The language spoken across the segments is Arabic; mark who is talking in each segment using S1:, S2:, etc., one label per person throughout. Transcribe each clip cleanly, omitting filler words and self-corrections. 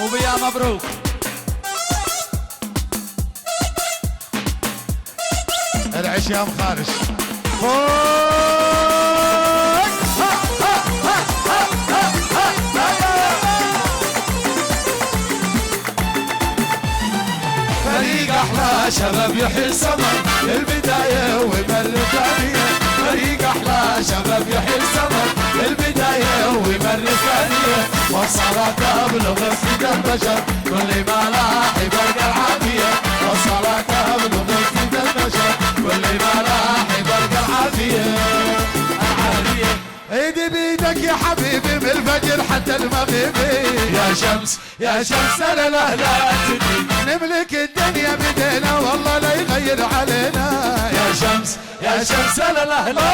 S1: وبيا مبروك.
S2: العش يا مخارش
S1: فريق احلى شباب يحيي السمر البدايه ويمر الثانيه. فريق احلى شباب يحيي السمر البدايه ويمر الثانيه. والصلاه تبلغ افئده البشر كل ما لاح برق العافيه. والصلاه تبلغ افئده البشر كل ما لاح برق العافيه.
S2: ايدي بيدك يا حبيبي من الفجر حتى المغيبي.
S1: يا شمس يا شمس لا لا لا تدري
S2: نملك الدنيا بدينا والله لا يغير علينا.
S1: يا شمس يا شمس لا لا لا.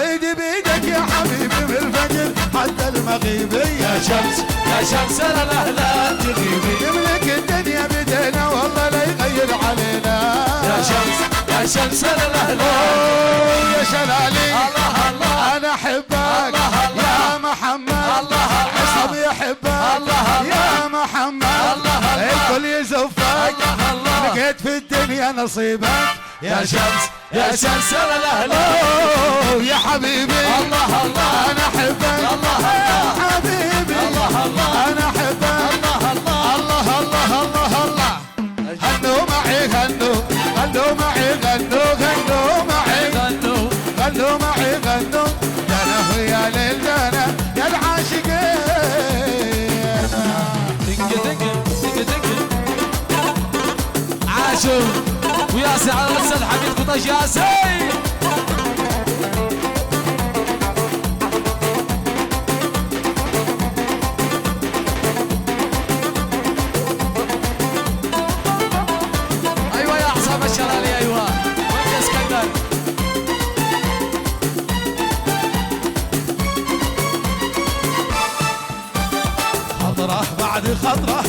S2: ايدي بيدك يا حبيبي من الفجر حتى المغيبي.
S1: يا شمس يا شمس لا لا لا تغيبي.
S2: نملك الدنيا بدينا والله لا يغير علينا.
S1: يا شمس يا شمس لا لا لا.
S2: يا شلالي
S1: الله الله
S2: انا احبك
S1: الله الله
S2: يا محمد.
S1: الله الله
S2: عصام يحبك
S1: الله الله
S2: يا محمد.
S1: الله الله
S2: الكل يزفك
S1: الله الله.
S2: لقيت في الدنيا نصيبك.
S1: يا شمس يا شمس لا لا لا.
S2: يا حبيبي
S1: الله الله
S2: انا احبك
S1: الله
S2: يا
S1: الله
S2: حبيبي
S1: الله الله
S2: انا احبك
S1: الله الله
S2: الله الله الله الله. غنوا معي غنوا غنوا معي غنوا غنوا معي
S1: غنوا
S2: غنوا معي غنوا. جانا ويا ليل جانا يا العاشقين.
S1: دق دق دق دق عاشوا وياسي على الرسل حميد قطاش ياسي. ايوه يا عصام الشلالي ايوه وين يا اسكندر.
S2: خضره بعد خضره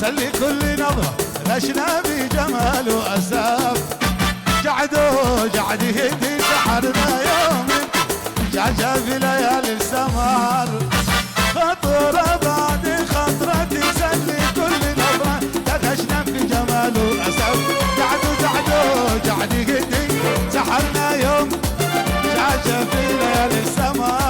S2: سلي كل نظره غشنا بجمال واساف. قعد يهدي سحرنا يوم جعجع في ليالي السمر. خطره بعد خطره تسلي كل نظره غشنا بجمال واساف. قعد يهدي سحرنا يوم جعجع في ليالي السمر.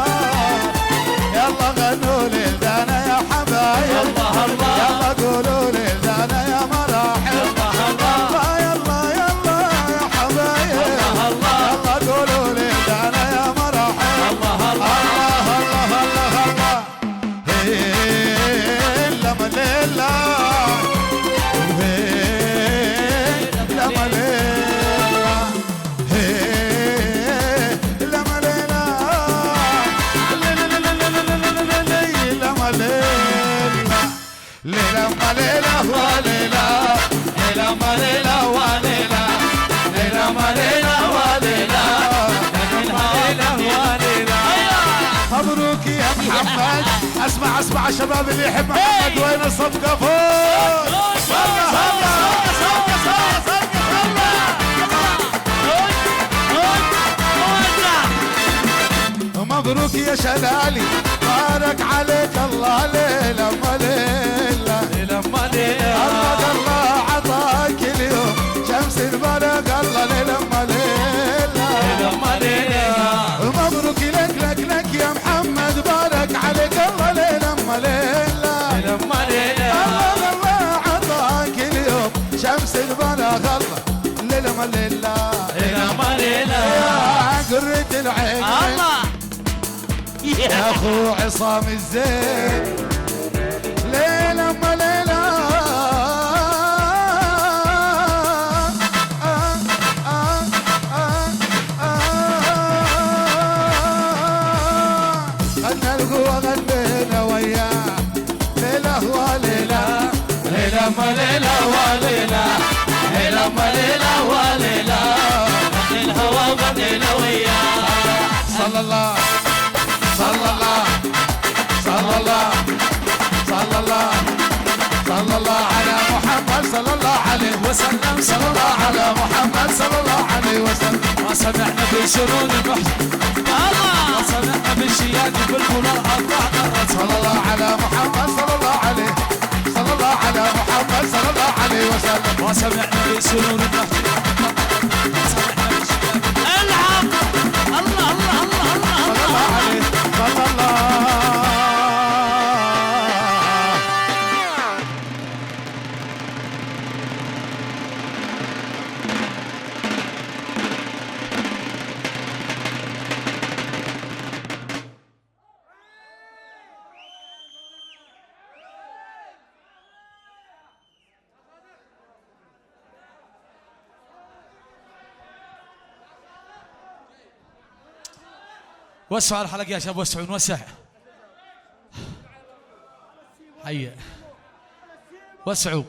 S2: يلا غنوا ليلدانا يا حبايب.
S1: الله الله
S2: يلا قولوا ليلدانا يا مراحل.
S1: الله الله
S2: يلا يلا يا حبايب.
S1: الله الله
S2: يلا قولوا ليلدانا يا مراحل.
S1: الله الله
S2: الله الله الله. هي لما ليلة وهي لما ليلة. هي لما ليلة لما ليلة لما ليلة وليلة
S1: ليلة ما ليلة وليلة ليلة ما ليلة وليلة ليلة وليلة.
S2: مبروك يا محمد. اسمع الشباب اللي يحب محمد وين الصفقة فوق. مبروك يا شلالي بارك عليك الله ليلة ما ليلة.
S1: ليلة ما ليلة
S2: الله عطاك اليوم شمس البرق الله ليلة ما ليلة.
S1: ليلة ما ليلة.
S2: مبروك لك يا محمد بارك عليك الله ليلة ما ليلة.
S1: ليلة ما ليلة.
S2: الله عطاك اليوم شمس البرق الله ليلة ما ليلة.
S1: ليلة ما ليلة.
S2: يا قرة العين
S1: الله
S2: يا اخو عصام الزين ليلة ما ليلة. غنى القوة غنينا وياه ليلة وليلة.
S1: ليلة ما ليلة وليلة ليلة ما ليلة وليلة. غني الهوى وغنينا وياه.
S2: صلى الله صلى الله صلى الله صلى الله صلى الله على محمد صلى الله عليه
S1: وسلم
S2: صلى الله على محمد صلى الله عليه وسلم.
S1: ما سمعنا بشرون المحسن الله. ما سمعنا بالشياد بالبلال أطلعنا الرسول.
S2: صلى الله على محمد صلى الله عليه
S1: ما سمعنا بسرور النخل
S2: العب الله الله الله الله
S1: صلى الله عليه صلى الله. وسعوا على الحلقة يا شباب، وسعوا نوسع. هيا وسعوا.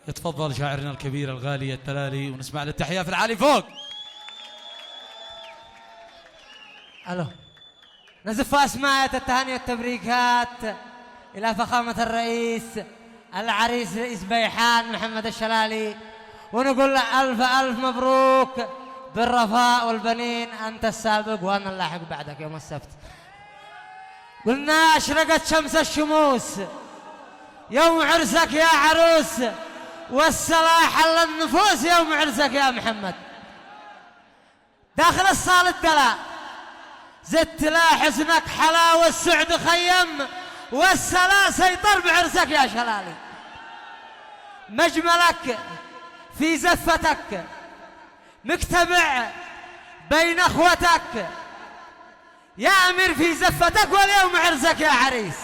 S1: يتفضل شاعرنا الكبير الغالي التلالي ونسمع له التحية في العالي فوق.
S3: الو، نزف اسماء التهاني والتبريكات الى فخامة الرئيس العريس رئيس بيحان محمد الشلالي، ونقول له الف الف مبروك بالرفاء والبنين، انت السابق وانا اللاحق بعدك يوم السبت. قلنا اشرقت شمس الشموس يوم عرسك يا عروس، والصلاح حل النفوس يوم عرسك يا محمد. داخل الصالة الدلاء زدت لا حسنك حلا والسعد خيم، والسلا سيطر بعرسك يا شلالي. مجملك في زفتك مكتبع بين اخوتك، يا امير في زفتك واليوم عرسك يا عريس.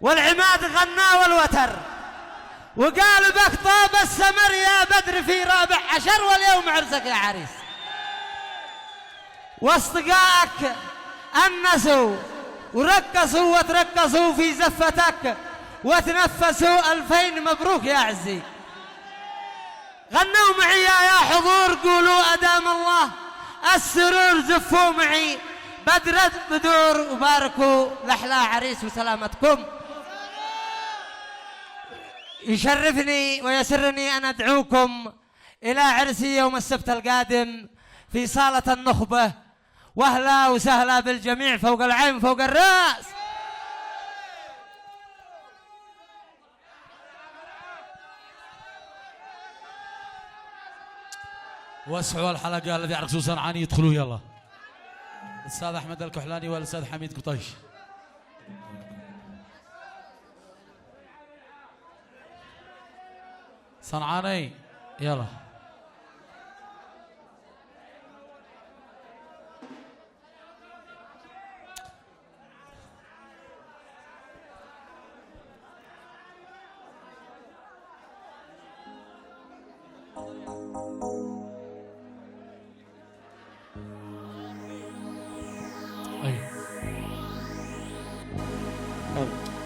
S3: والعماد غنى والوتر وقالبك طاب السمر يا بدر في رابع عشر، واليوم عرسك يا عريس. واصدقائك انسوا ورقصوا وترقصوا في زفتك وتنفسوا 2000 مبروك يا عزي. غنوا معي يا حضور قولوا أدام الله السرور، زفوا معي بدرت بدور وباركوا لأحلى عريس وسلامتكم. يشرفني ويسرني أن أدعوكم إلى عرسي يوم السبت القادم في صالة النخبة، وأهلا وسهلا بالجميع فوق العين فوق الرأس.
S1: وسعوا الحلقة الذي يعرقوا صنعاني يدخلوا يلا. الأستاذ أحمد الكحلاني والأستاذ حميد قطيش. صنعاني يلا.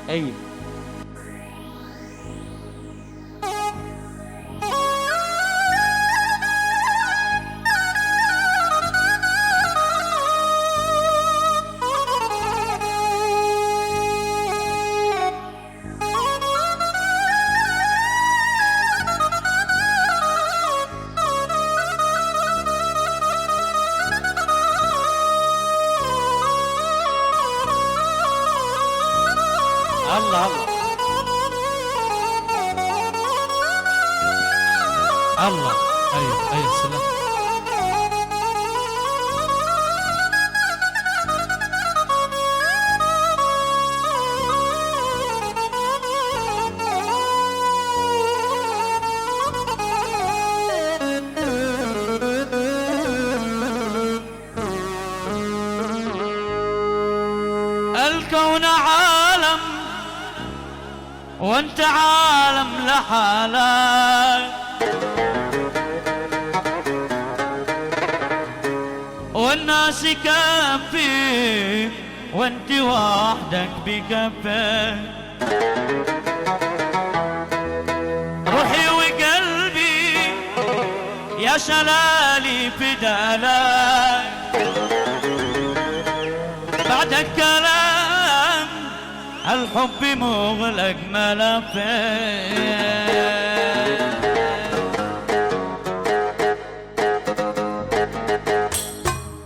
S3: أي الله الله
S1: الله. أي السلام.
S2: الكون عالم وانت عالم لحالك، والناس كفي وانت وحدك بكفك. روحي وقلبي يا شلالي فدالك، بعد الكلام الحب مغلق ملفك.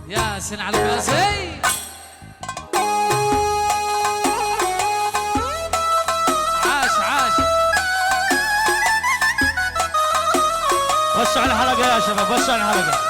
S1: ياسين على الباسي. عاش يا شباب وسعوا الحلقة.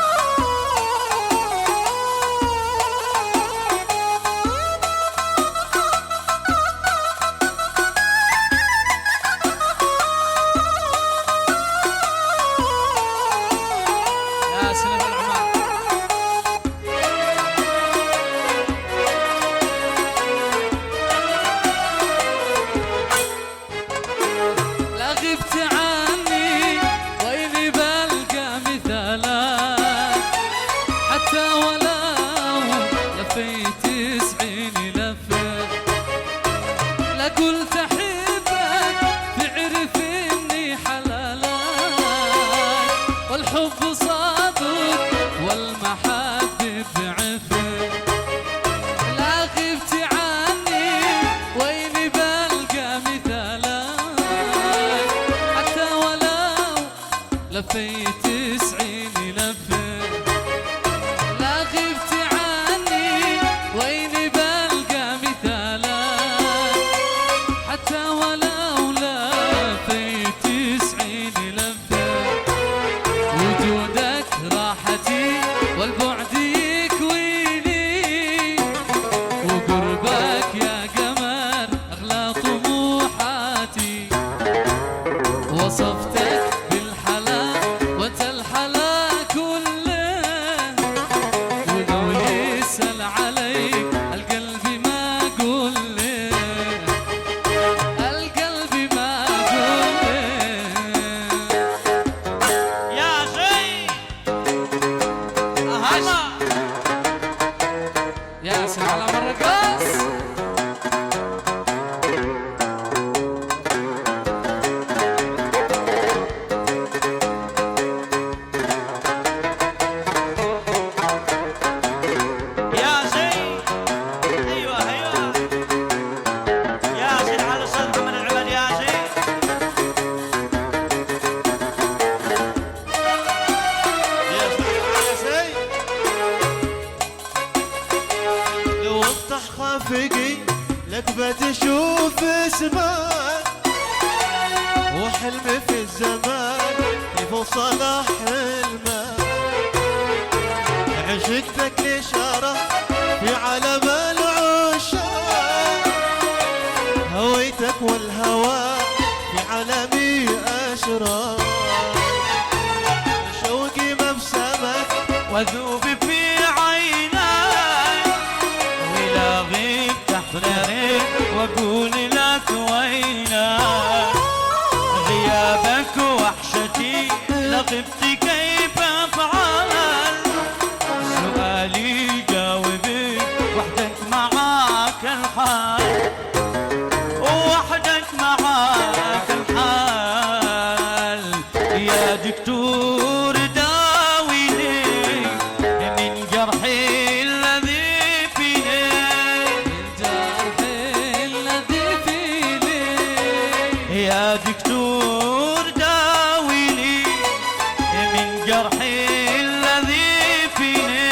S4: خافقي لك بتشوف اسمك وحلمي في الزمان يفصل حلمك عشقتك لشارة في عالم العشاق هويتك والهوى في عالمي أشراق شوقي مبسمك
S1: وذوب في واقول لك وينك غيابك وحشتي لغبت كيف افعل سؤالي جاوبي وحدك معاك الحال وحدك معاك الحال يا دكتور داويني من جرحي يا دكتور داويني من جرحي الذي فيني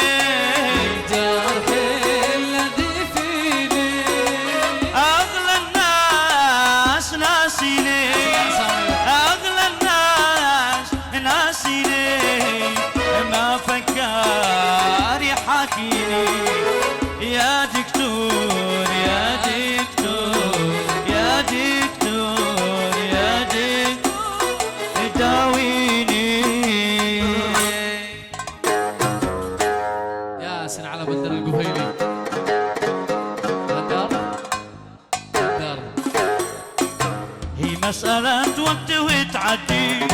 S5: جرحي الذي فيني
S1: أغلى الناس ناسيني أغلى الناس ناسيني ما فكر يحاكيني يا دكتور يا دكتور يا دكتور داويني
S5: ياسين على بندر القفيلي بندر
S1: هي مسألة وقت وتعدي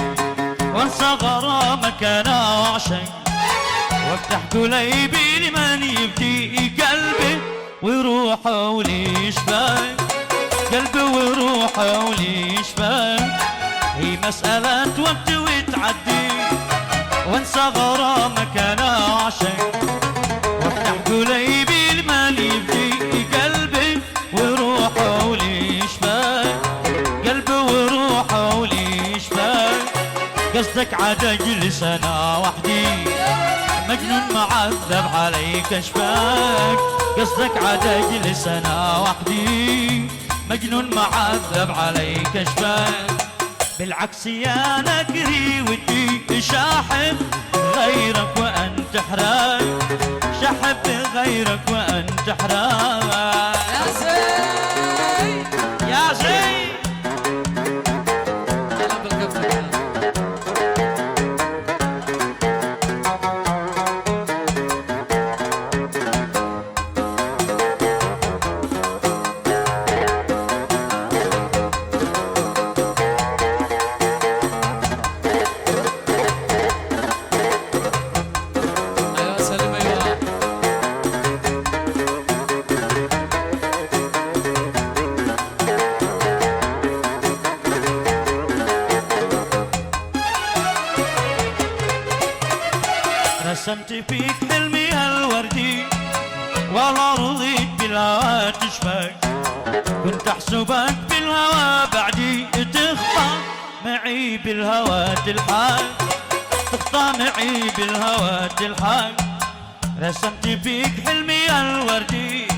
S1: وانسى غرامك انا وعشق وافتح قليبي لمن يبدي قلبي وروحه وليشفاك قلبي وروحه وليشفاك هي مسألة وقت وتعدي وانسى غرامك انا عشق وافتح قليبي لمن يبدي قلبي وروحه وليشفاك قلبي وروحه وليشفاك قصدك عاد اجلس انا وحدي مجنون معذب عليك اشفاك قصدك عاد اجلس انا وحدي مجنون معذب عليك اشفاك بالعكس يا نكري ودي
S6: شاحب غيرك وأنت حراق، شحب غيرك وأنت حراق.
S5: يا زين
S6: يا زين
S5: هلا بالقفة. ايوه سلم ايوه.
S6: رسمت فيك حلمي هالوردي والله رضيت بالهوى تشفاك، كنت احسبك بالهوى بعدي تخطى معي بالهوى تلحق، تخطى معي بالهوى تلحق. رسمت فيك حلمي هالوردي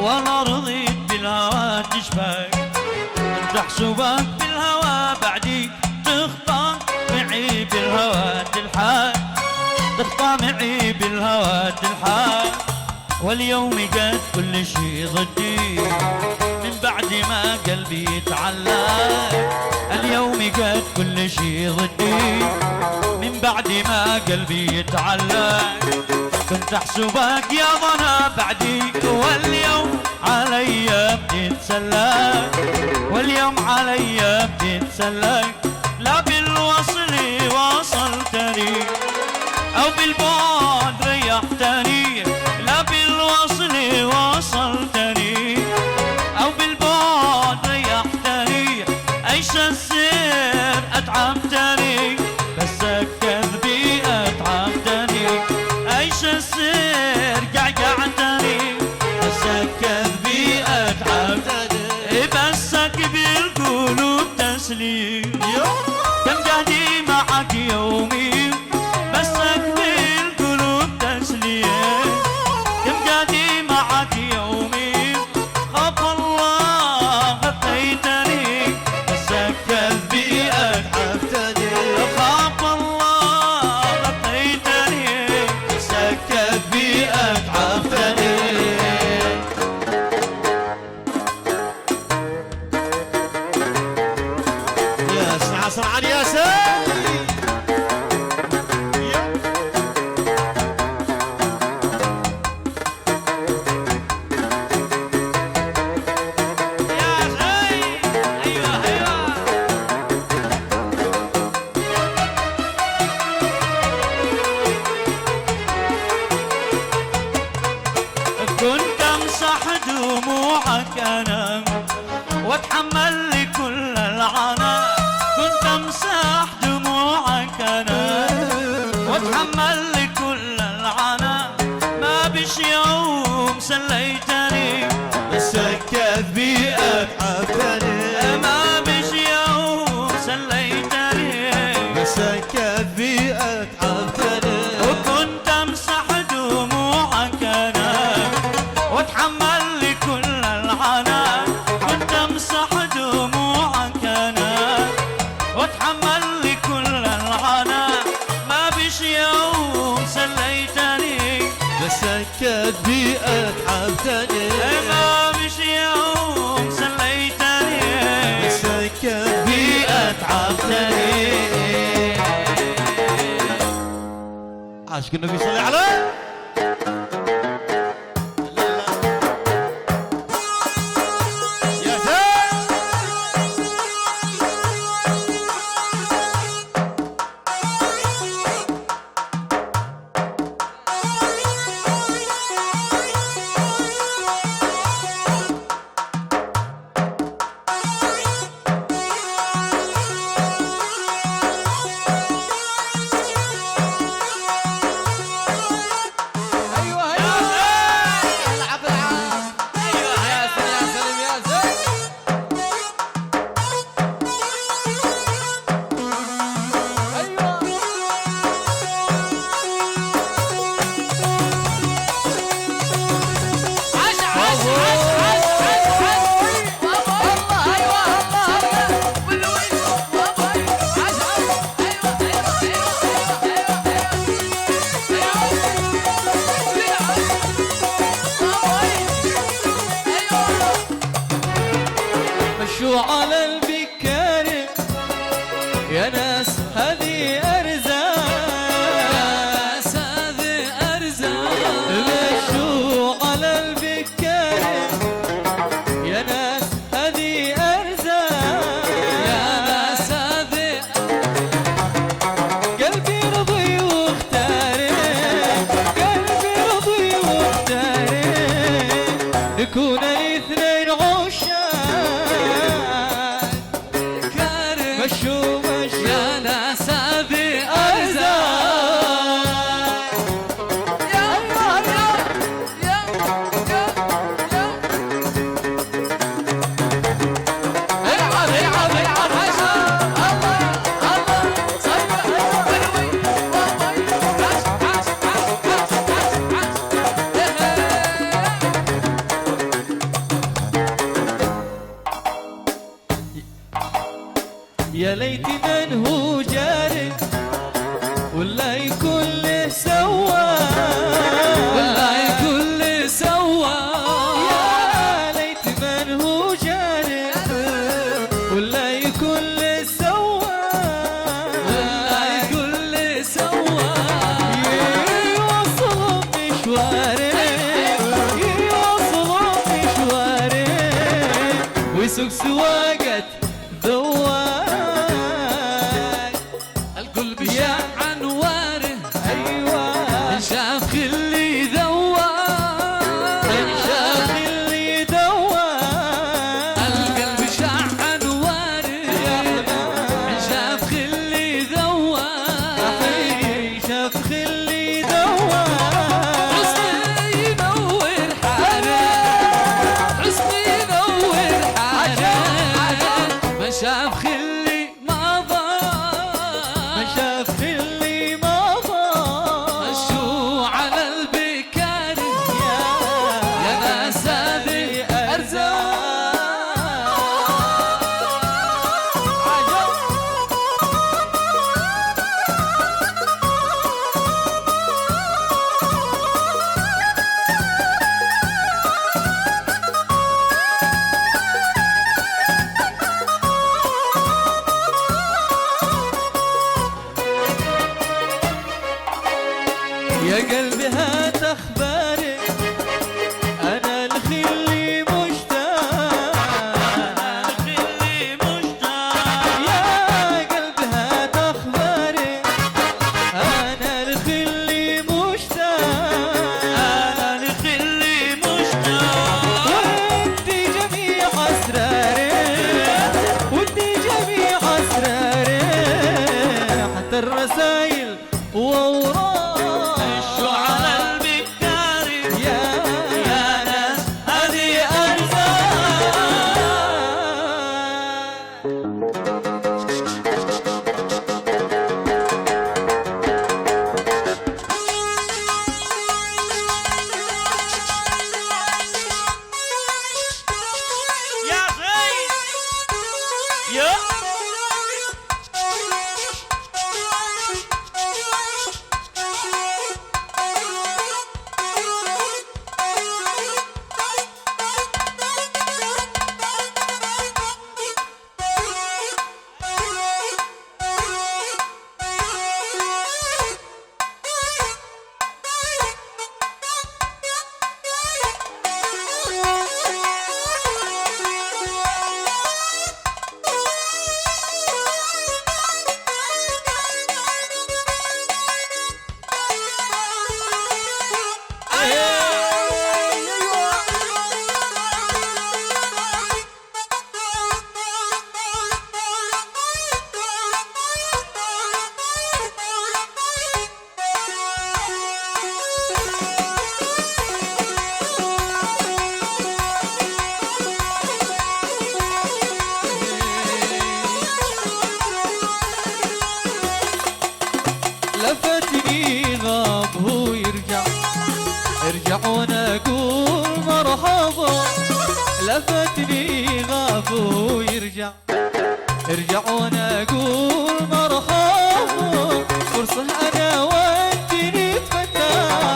S6: والله رضيت بالهوى تشفاك، كنت احسبك بالهوى بعدي تخطى معي بالهوى تلحق، تخطى معي بالهوى تلحق. واليوم قد كل شي ضدي من بعد ما قلبي يتعلق، اليوم قد كل شي ضدي من بعد ما قلبي يتعلق. كنت احسبك يا ظنا بعدي واليوم علي بتتسلق، واليوم علي بتتسلق. لا بالوصل وصلتني أو بالبعد ريحتني، لا بالوصل وصلتني أو بالبعد ريحتني. عيش السير أتعبتني بس كذبي أتعبتني، عيش السير قعقعتني بس كذبي أتعبتني. بسك بالقلوب تسليم كم قهدي معك يومي، بسك بالقلوب تسليم كم قهدي معك يومي. خاف الله غطيتني بسك كذبي أتعبتني، خاف الله غطيتني بسك كذبي أتعبتني.
S4: يا سرعان سرعان يا سيدي.
S6: يا زين ايوه ايوه. كنت امسح دموعك انا واتحمل لي كل العناء، كنت امسح دموعك انا واتحمل لي كل العناء. ما بش يوم سليتني بس كذبي أتعبتني، ما بش يوم سليتني بس كذبي أتعبتني. وكنت امسح دموعك انا واتحمل لي كل العناء، كنت امسح دموعك انا واتحمل لي كل العناء. ما بش يوم سليتني
S4: بس كذبي أتعبتني،
S6: ما بش يوم سليتني
S4: بس كذبي
S6: أتعبتني.
S4: عاشق النبي صلى عليه. يا زين.
S6: يكون الاثنين عشاق
S5: كارم
S6: مشوا
S5: يا ناس هذه أرزاق يا العب العب العب حسن الله الله صيبة بلوي
S6: يا ليت من هو جاري ولا يكون له سواه
S5: ولا يكون سوا
S6: يا ليت من هو جاري ولا يكون له سواه
S5: ولا يكون سوا
S6: يوصل مشواري يوصل مشواري ويسوق سواقة ذواق
S5: الكل بشاع عنواره
S6: ايوه
S5: شاف خلي ذواق
S6: شاف اللي ذواق
S5: القلب شاع عنواره شاف خلي ذواق
S6: شاف خلي ذواق
S5: حسني ينور حاله حسني ينور حاله ما شاف خلي ما ضاع
S6: ما شاف اللي مضى
S5: مشوا على البكار يا ناس هذه
S6: يا قلبي هات اخباري انا الخلي مشتاق
S2: خلي مشتاق
S6: يا قلبي هات اخباري انا الخلي مشتاق
S2: انا لخلي مشتاق
S6: ودي جميع اسراري ودي جميع اسراري حتى الرسايل واوراق
S2: شو على البكاري
S6: يا
S2: ناس هذه أرزاق يا زين يا
S6: لفتني غاب هو يرجع ارجع وانا اقول مرحبا لفتني غاب هو يرجع ارجع وانا اقول مرحبا فرصة انا وانت نتفتح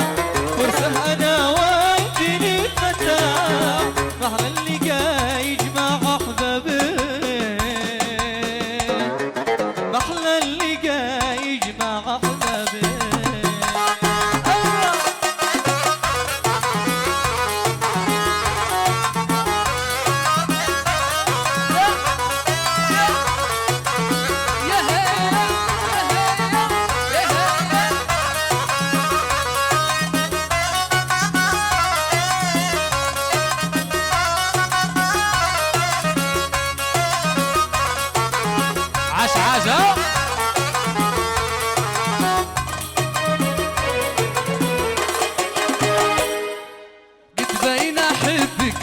S6: فرصة انا وانت نتفتح محلى اللقاء يجمع احبابين محلى اللقاء يجمع احبابين
S5: يا هي يا هي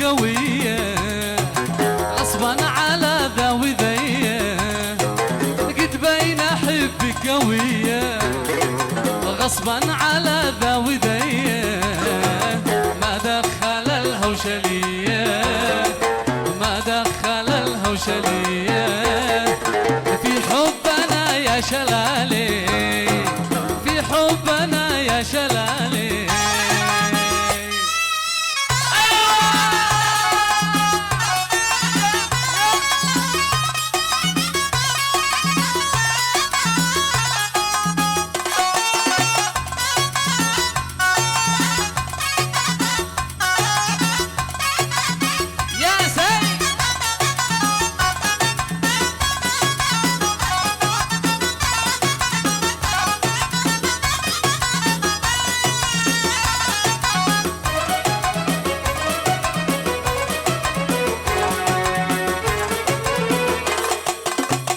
S5: قوية غصبا على ذا وذيه قد بين أحبك قوية غصبا على ذا وذيه ما دخل الهوشلية ما دخل الهوشلية في حبنا يا شلالي في حبنا يا شلالي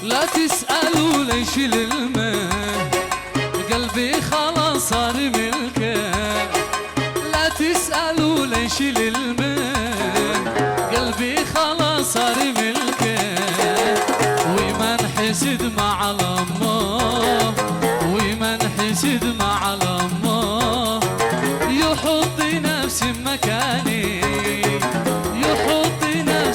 S5: لا تسألوا ليش للماء قلبي خلاص صار ملكه لا تسألوا ليش للماء قلبي خلاص صار ملكه ومن حسد مع الله ومن حسد مع الله